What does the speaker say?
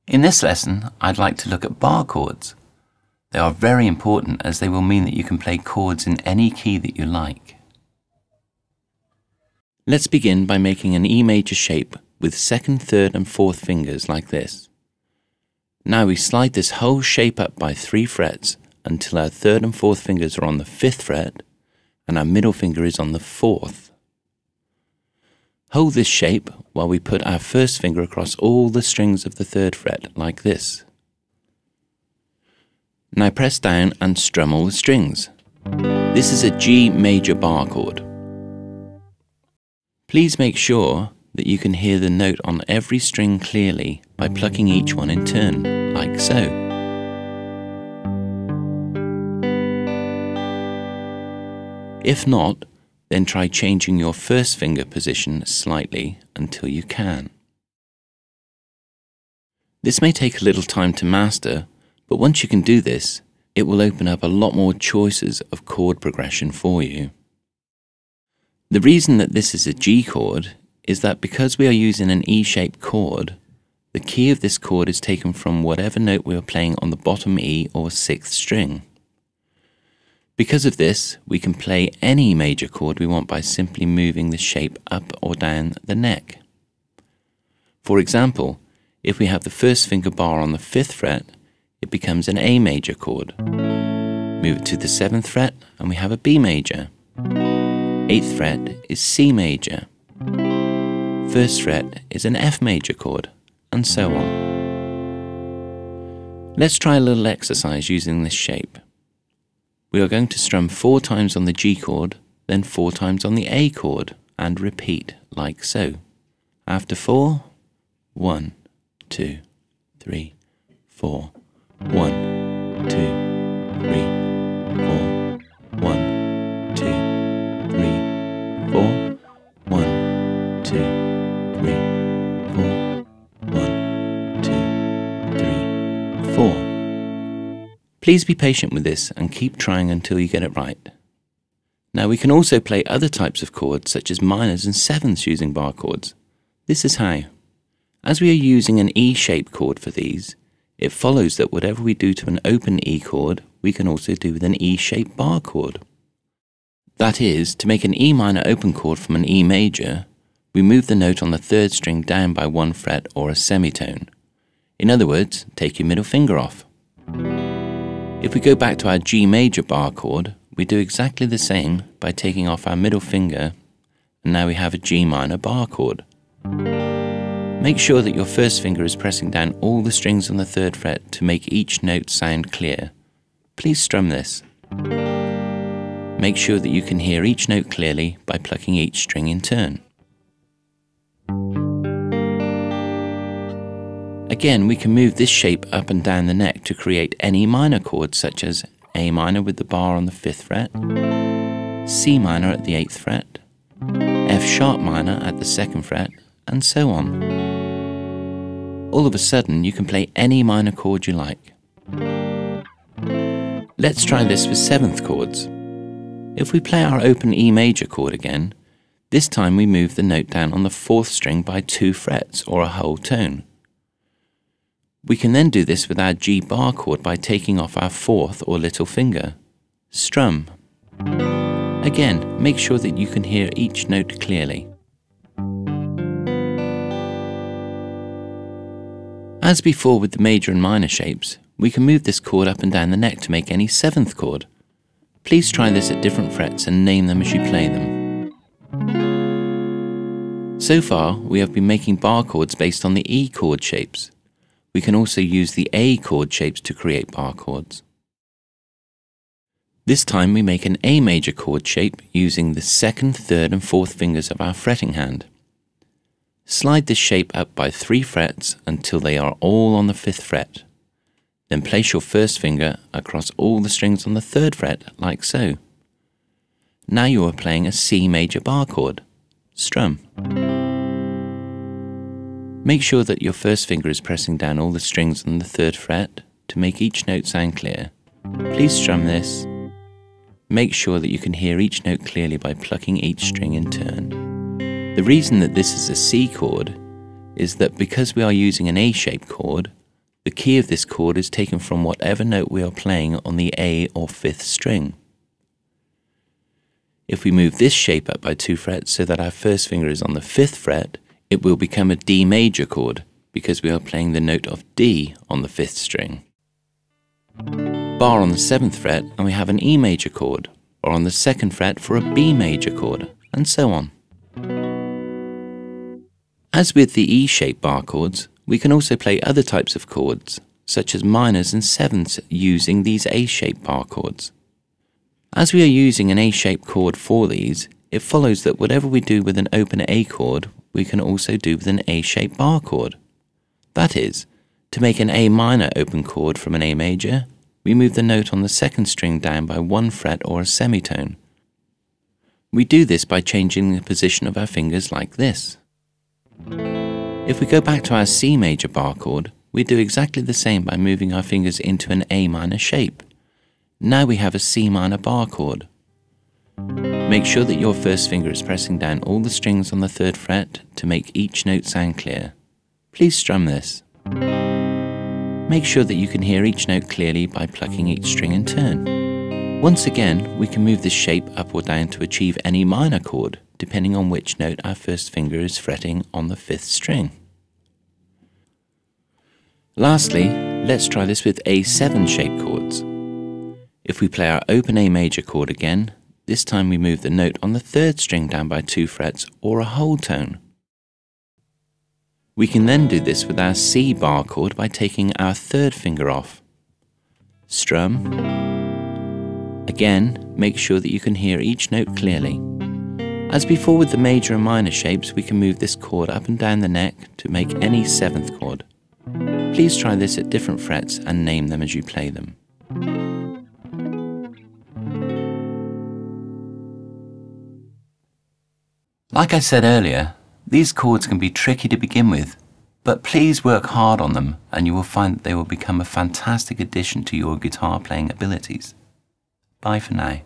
In this lesson, I'd like to look at bar chords. They are very important as they will mean that you can play chords in any key that you like. Let's begin by making an E major shape with second, third and fourth fingers like this. Now we slide this whole shape up by 3 frets until our third and fourth fingers are on the 5th fret and our middle finger is on the 4th. Hold this shape while we put our first finger across all the strings of the 3rd fret like this. Now press down and strum all the strings. This is a G major bar chord. Please make sure that you can hear the note on every string clearly by plucking each one in turn, like so. If not, then try changing your first finger position slightly until you can. This may take a little time to master, but once you can do this, it will open up a lot more choices of chord progression for you. The reason that this is a G chord is that because we are using an E-shaped chord, the key of this chord is taken from whatever note we are playing on the bottom E or 6th string. Because of this, we can play any major chord we want by simply moving the shape up or down the neck. For example, if we have the first finger bar on the 5th fret, it becomes an A major chord. Move it to the 7th fret and we have a B major. 8th fret is C major. 1st fret is an F major chord, and so on. Let's try a little exercise using this shape. We are going to strum 4 times on the G chord, then 4 times on the A chord, and repeat like so. After 4, 1, 2, 3, 4. 1, 2, 3, 4. 1, 2, 3, 4. 1, 2, 3, 4. 1, 2, 3, 4. Please be patient with this and keep trying until you get it right. Now we can also play other types of chords such as minors and 7ths using bar chords. This is how. As we are using an E-shaped chord for these, it follows that whatever we do to an open E chord, we can also do with an E-shaped bar chord. That is, to make an E minor open chord from an E major, we move the note on the 3rd string down by 1 fret or a semitone. In other words, take your middle finger off. If we go back to our G major bar chord, we do exactly the same by taking off our middle finger, and now we have a G minor bar chord. Make sure that your first finger is pressing down all the strings on the 3rd fret to make each note sound clear. Please strum this. Make sure that you can hear each note clearly by plucking each string in turn. Again, we can move this shape up and down the neck to create any minor chord such as A minor with the bar on the 5th fret, C minor at the 8th fret, F sharp minor at the 2nd fret, and so on. All of a sudden, you can play any minor chord you like. Let's try this with 7th chords. If we play our open E major chord again, this time we move the note down on the 4th string by 2 frets or a whole tone. We can then do this with our G bar chord by taking off our 4th or little finger. Strum. Again, make sure that you can hear each note clearly. As before with the major and minor shapes, we can move this chord up and down the neck to make any 7th chord. Please try this at different frets and name them as you play them. So far, we have been making bar chords based on the E chord shapes. We can also use the A chord shapes to create bar chords. This time we make an A major chord shape using the 2nd, 3rd and 4th fingers of our fretting hand. Slide this shape up by 3 frets until they are all on the 5th fret. Then place your first finger across all the strings on the 3rd fret like so. Now you are playing a C major bar chord. Strum. Make sure that your first finger is pressing down all the strings on the 3rd fret to make each note sound clear. Please strum this. make sure that you can hear each note clearly by plucking each string in turn. The reason that this is a C chord is that because we are using an A-shaped chord, the key of this chord is taken from whatever note we are playing on the A or 5th string. If we move this shape up by 2 frets so that our first finger is on the 5th fret, it will become a D major chord because we are playing the note of D on the 5th string. Bar on the 7th fret and we have an E major chord, or on the 2nd fret for a B major chord, and so on. As with the E-shaped bar chords, we can also play other types of chords, such as minors and 7ths using these A-shaped bar chords. As we are using an A-shaped chord for these, it follows that whatever we do with an open A chord, we can also do with an A-shaped bar chord. That is, to make an A minor open chord from an A major, we move the note on the 2nd string down by 1 fret or a semitone. We do this by changing the position of our fingers like this. If we go back to our C major bar chord, we do exactly the same by moving our fingers into an A minor shape. Now we have a C minor bar chord. Make sure that your first finger is pressing down all the strings on the 3rd fret to make each note sound clear. Please strum this. Make sure that you can hear each note clearly by plucking each string in turn. Once again, we can move this shape up or down to achieve any minor chord, depending on which note our first finger is fretting on the 5th string. Lastly, let's try this with A7 shaped chords. If we play our open A major chord again, this time we move the note on the 3rd string down by 2 frets or a whole tone. We can then do this with our C bar chord by taking our 3rd finger off. Strum. Again, make sure that you can hear each note clearly. As before with the major and minor shapes, we can move this chord up and down the neck to make any 7th chord. Please try this at different frets and name them as you play them. Like I said earlier, these chords can be tricky to begin with, but please work hard on them and you will find that they will become a fantastic addition to your guitar playing abilities. Bye for now.